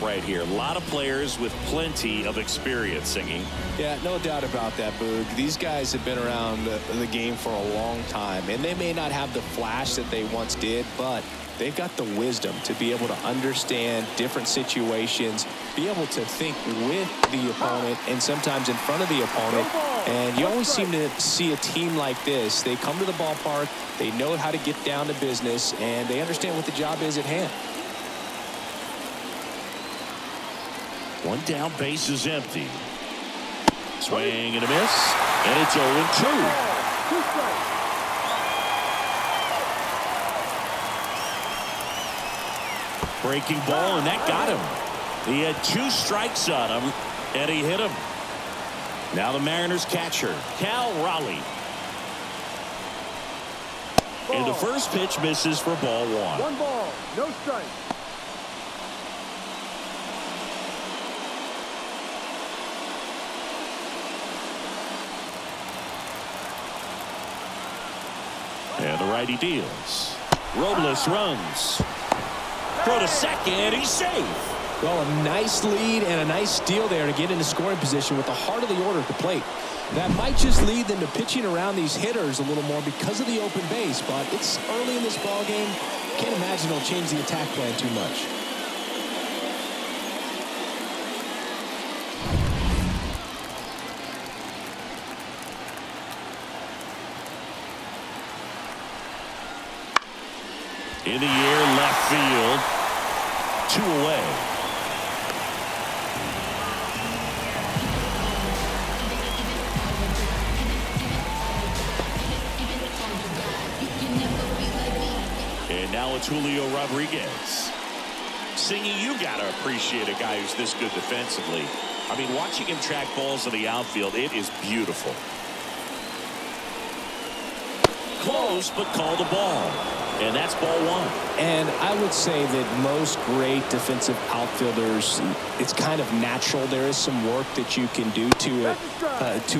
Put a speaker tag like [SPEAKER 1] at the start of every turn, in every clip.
[SPEAKER 1] right here. A lot of players with plenty of experience singing.
[SPEAKER 2] Yeah, no doubt about that, Boog. These guys have been around the game for a long time, and they may not have the flash that they once did, but they've got the wisdom to be able to understand different situations, be able to think with the opponent and sometimes in front of the opponent. And you always seem to see a team like this. They come to the ballpark, they know how to get down to business, and they understand what the job is at hand.
[SPEAKER 1] One down, base is empty. Swing and a miss, and it's 0-2. Breaking ball, and that got him. He had 2 strikes on him, and he hit him. Now the Mariners catcher, Cal Raleigh. And the first pitch misses for ball 1.
[SPEAKER 3] 1 ball, no strike.
[SPEAKER 1] And the righty deals. Robles runs. Throw to second. He's safe.
[SPEAKER 2] Well, a nice lead and a nice steal there to get into scoring position with the heart of the order at the plate. That might just lead them to pitching around these hitters a little more because of the open base, but it's early in this ball game. Can't imagine it'll change the attack plan too much.
[SPEAKER 1] In the air, left field. 2 away. And now it's Julio Rodriguez. Singing, you gotta appreciate a guy who's this good defensively. I mean, watching him track balls in the outfield, it is beautiful. Close, but called a ball. And that's ball 1.
[SPEAKER 2] And I would say that most great defensive outfielders, it's kind of natural. There is some work that you can do to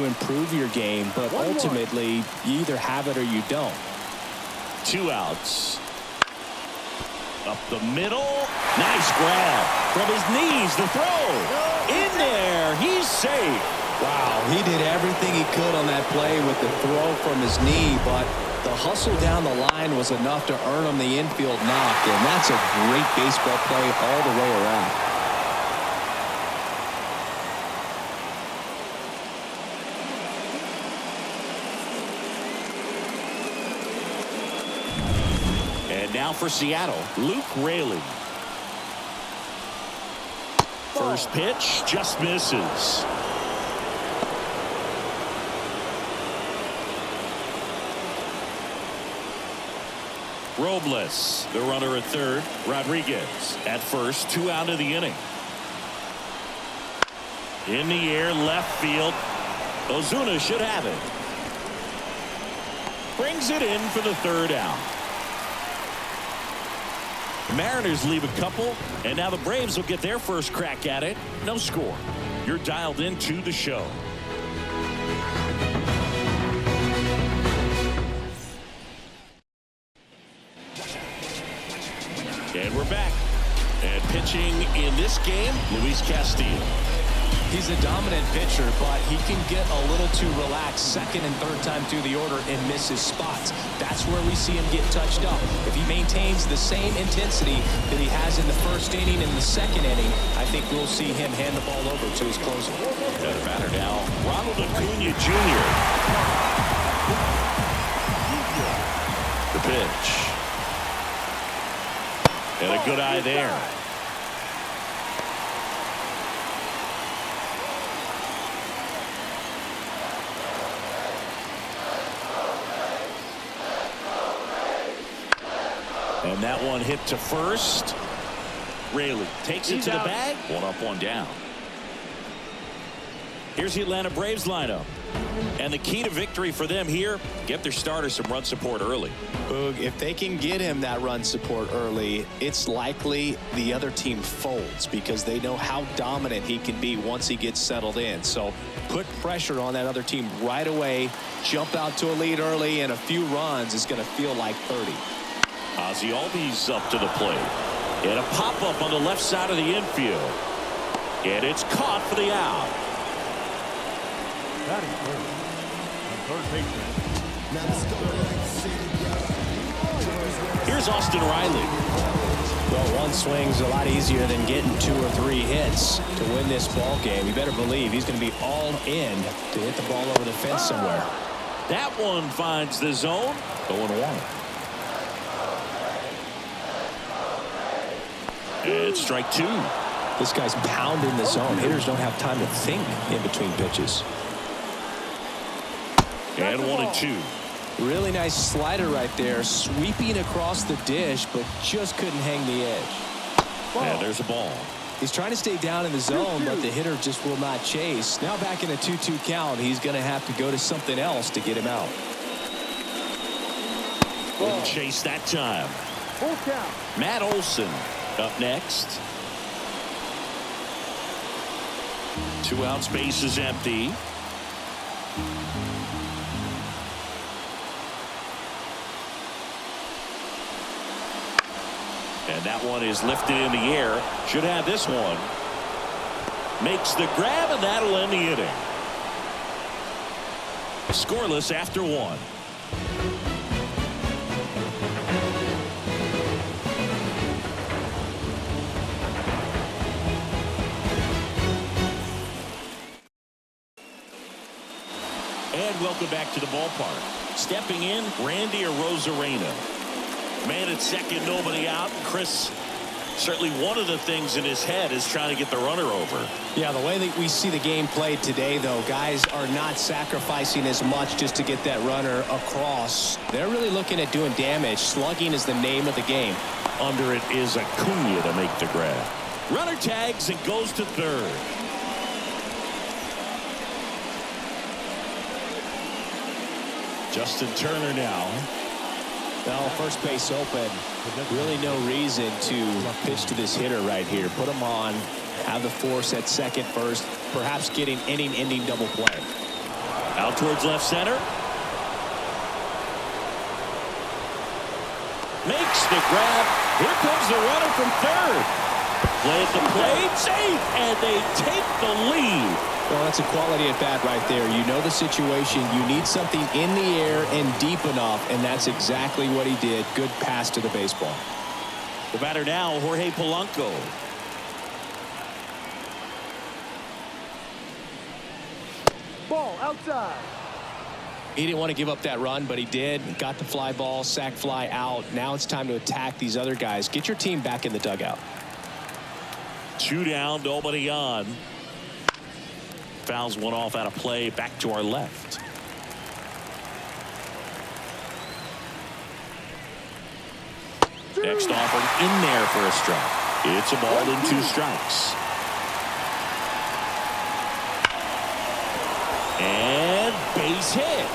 [SPEAKER 2] improve your game, but ultimately you either have it or you don't.
[SPEAKER 1] 2 outs. Up the middle. Nice grab. From his knees, the throw. In there. He's safe.
[SPEAKER 2] Wow, he did everything he could on that play with the throw from his knee, but the hustle down the line was enough to earn him the infield knock, and that's a great baseball play all the way around.
[SPEAKER 1] And now for Seattle, Luke Raley. First pitch just misses. Robles, the runner at third. Rodriguez at first. 2 out of the inning. In the air, left field. Ozuna should have it. Brings it in for the 3rd out. Mariners leave a couple, and now the Braves will get their first crack at it. No score. You're dialed into the show. And we're back. And pitching in this game, Luis Castillo.
[SPEAKER 2] He's a dominant pitcher, but he can get a little too relaxed second and third time through the order and miss his spots. That's where we see him get touched up. If he maintains the same intensity that he has in the first inning and the second inning, I think we'll see him hand the ball over to his closer.
[SPEAKER 1] Got a batter now, Ronald Acuna Jr. The pitch. And a good eye there. And that one hit to first. Raley takes it to the bag. 1 up, 1 down. Here's the Atlanta Braves lineup. And the key to victory for them here, get their starter some run support early.
[SPEAKER 2] Boog, if they can get him that run support early, it's likely the other team folds because they know how dominant he can be once he gets settled in. So put pressure on that other team right away. Jump out to a lead early, and a few runs is going to feel like 30.
[SPEAKER 1] Ozzy Albies up to the plate. And a pop-up on the left side of the infield. And it's caught for the out.
[SPEAKER 3] Batting third. Third baseman.
[SPEAKER 1] Here's Austin Riley.
[SPEAKER 2] Well, one swing's a lot easier than getting 2 or 3 hits to win this ball game. You better believe he's going to be all in to hit the ball over the fence somewhere.
[SPEAKER 1] That one finds the zone. 0-1. And strike 2.
[SPEAKER 2] This guy's pounding the zone. Hitters don't have time to think in between pitches.
[SPEAKER 1] And 1-2.
[SPEAKER 2] Really nice slider right there, sweeping across the dish, but just couldn't hang the edge.
[SPEAKER 1] And there's a ball.
[SPEAKER 2] He's trying to stay down in the zone, but the hitter just will not chase. Now back in a 2-2 count, he's going to have to go to something else to get him out.
[SPEAKER 1] Wouldn't chase that time.
[SPEAKER 3] Full count.
[SPEAKER 1] Matt Olson up next. 2 out, space is empty. And that one is lifted in the air. Should have this one. Makes the grab, and that'll end the inning. Scoreless after 1. And welcome back to the ballpark. Stepping in, Randy Arozarena. Man at second, nobody out. Chris, certainly one of the things in his head is trying to get the runner over.
[SPEAKER 2] Yeah, the way that we see the game played today, though, guys are not sacrificing as much just to get that runner across. They're really looking at doing damage. Slugging is the name of the game.
[SPEAKER 1] Under it is Acuna to make the grab. Runner tags and goes to third. Justin Turner now.
[SPEAKER 2] Well, first base open. Really no reason to pitch to this hitter right here. Put him on. Have the force at second first. Perhaps getting inning-ending double play.
[SPEAKER 1] Out towards left center. Makes the grab. Here comes the runner from third. Play at the plate. Safe. And they take the lead.
[SPEAKER 2] Well, that's a quality at bat right there. You know the situation. You need something in the air and deep enough, and that's exactly what he did. Good pass to the baseball.
[SPEAKER 1] The batter now, Jorge Polanco.
[SPEAKER 3] Ball outside.
[SPEAKER 2] He didn't want to give up that run, but he did. Got the fly ball, sac fly out. Now it's time to attack these other guys. Get your team back in the dugout.
[SPEAKER 1] 2 down, nobody on. Fouls one off out of play. Back to our left. Next offering in there for a strike. It's a ball and 2 strikes. And base hit.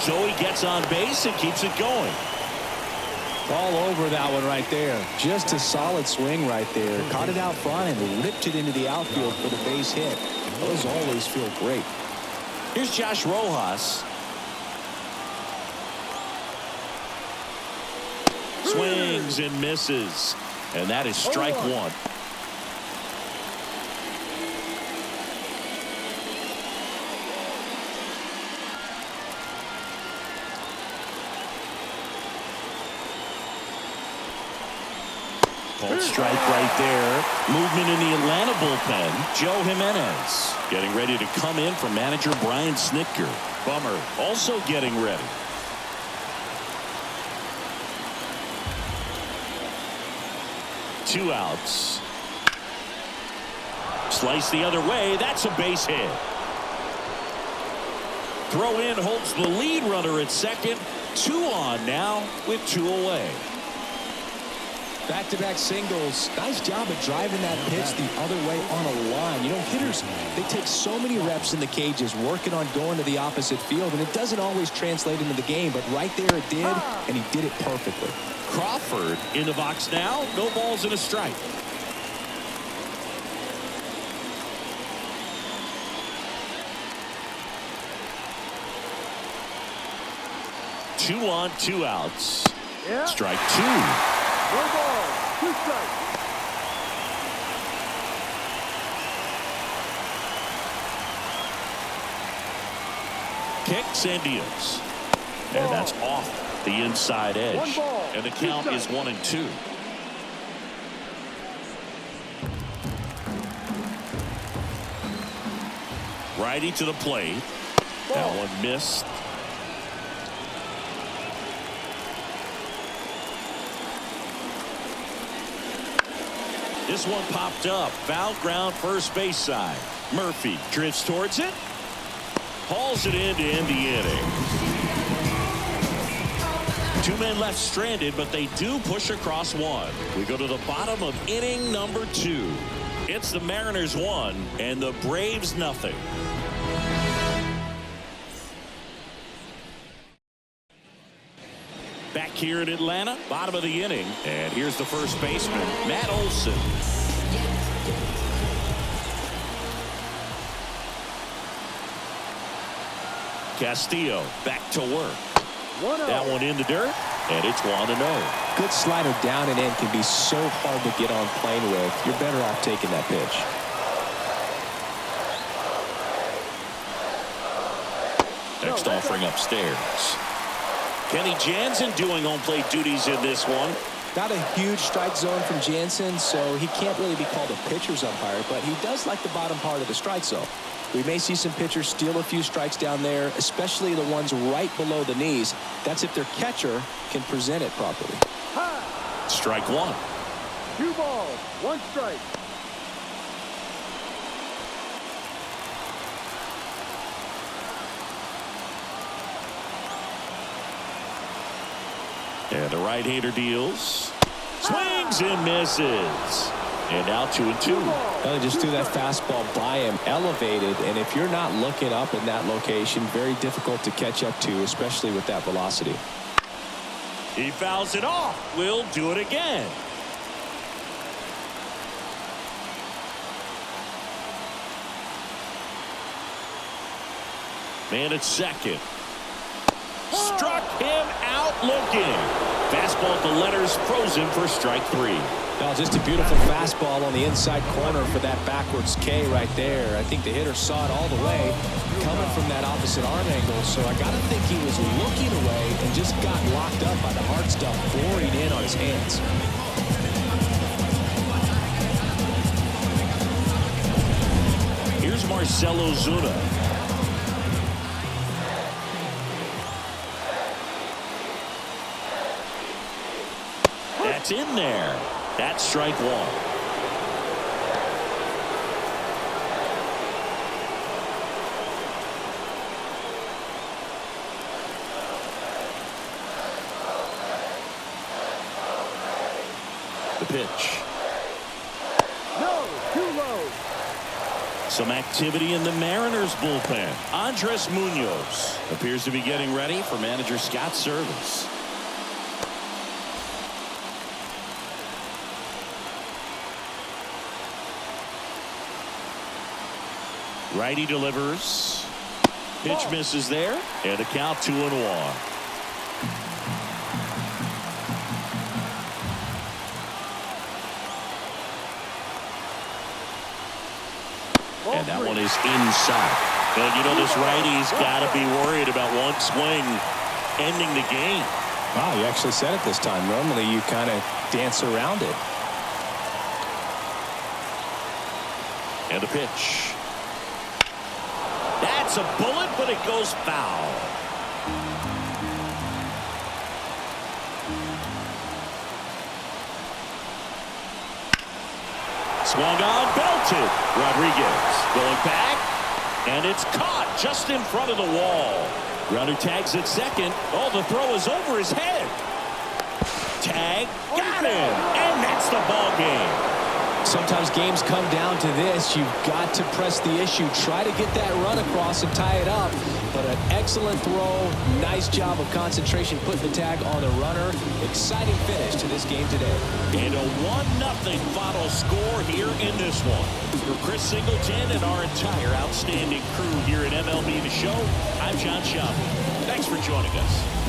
[SPEAKER 1] Joey gets on base and keeps it going.
[SPEAKER 2] All over that one right there. Just a solid swing right there. Caught it out front and ripped it into the outfield for the base hit. Those always feel great.
[SPEAKER 1] Here's Josh Rojas. Swings and misses. And that is strike 1. Called strike right there. Movement in the Atlanta bullpen. Joe Jimenez getting ready to come in for manager Brian Snitker. Bummer also getting ready. Two outs. Slice the other way. That's a base hit. Throw in holds the lead runner at second. 2 on now with 2 away.
[SPEAKER 2] Back-to-back singles. Nice job of driving that pitch the other way on a line. You know, hitters, they take so many reps in the cages working on going to the opposite field, and it doesn't always translate into the game, but right there it did, and he did it perfectly.
[SPEAKER 1] Crawford in the box now. No balls and a strike. Two on, 2 outs.
[SPEAKER 3] Yeah.
[SPEAKER 1] Strike 2.
[SPEAKER 3] 1 ball, 2 strikes.
[SPEAKER 1] Kicks and deals. And that's off the inside edge. And the count is 1-2. Righty to the plate. That one missed. This one popped up. Foul ground first base side. Murphy drifts towards it. Hauls it in to end the inning. 2 men left stranded, but they do push across one. We go to the bottom of inning number 2. It's the Mariners 1 and the Braves nothing. Back here in Atlanta, bottom of the inning, and here's the first baseman, Matt Olson. Castillo back to work. That one in the dirt, and it's 1-0.
[SPEAKER 2] Good slider down and in can be so hard to get on plane with. You're better off taking that pitch.
[SPEAKER 1] Next offering upstairs. Kenny Jansen doing home plate duties in this one.
[SPEAKER 2] Not a huge strike zone from Jansen, so he can't really be called a pitcher's umpire, but he does like the bottom part of the strike zone. We may see some pitchers steal a few strikes down there, especially the ones right below the knees. That's if their catcher can present it properly.
[SPEAKER 1] Strike one.
[SPEAKER 3] 2 balls, 1 strike.
[SPEAKER 1] And the right-hander deals. Swings and misses. And now 2-2.
[SPEAKER 2] Well, they just threw that fastball by him, elevated, and if you're not looking up in that location, very difficult to catch up to, especially with that velocity.
[SPEAKER 1] He fouls it off. We'll do it again. Man at second. Struck him out looking. Fastball at the letters, frozen for strike 3.
[SPEAKER 2] Well, just a beautiful fastball on the inside corner for that backwards K right there. I think the hitter saw it all the way coming from that opposite arm angle, so I got to think he was looking away and just got locked up by the hard stuff boring in on his hands.
[SPEAKER 1] Here's Marcelo Zuna. That's in there. That's strike 1. The pitch.
[SPEAKER 3] No, too low.
[SPEAKER 1] Some activity in the Mariners bullpen. Andres Munoz appears to be getting ready for manager Scott's service. Righty delivers. Pitch misses there, and the count 2-1. And that one is inside. And you know, this righty's got to be worried about one swing ending the game.
[SPEAKER 2] Wow, you actually said it this time. Normally you kind of dance around it.
[SPEAKER 1] And the pitch. That's a bullet, but it goes foul. Swung on, belted. Rodriguez going back, and it's caught just in front of the wall. Runner tags at second. Oh, the throw is over his head. Tag, got him, and that's the ball game.
[SPEAKER 2] Sometimes games come down to this. You've got to press the issue. Try to get that run across and tie it up. But an excellent throw. Nice job of concentration putting the tag on the runner. Exciting finish to this game today.
[SPEAKER 1] And a 1-0 final score here in this one. For Chris Singleton and our entire outstanding crew here at MLB The Show, I'm John Schaub. Thanks for joining us.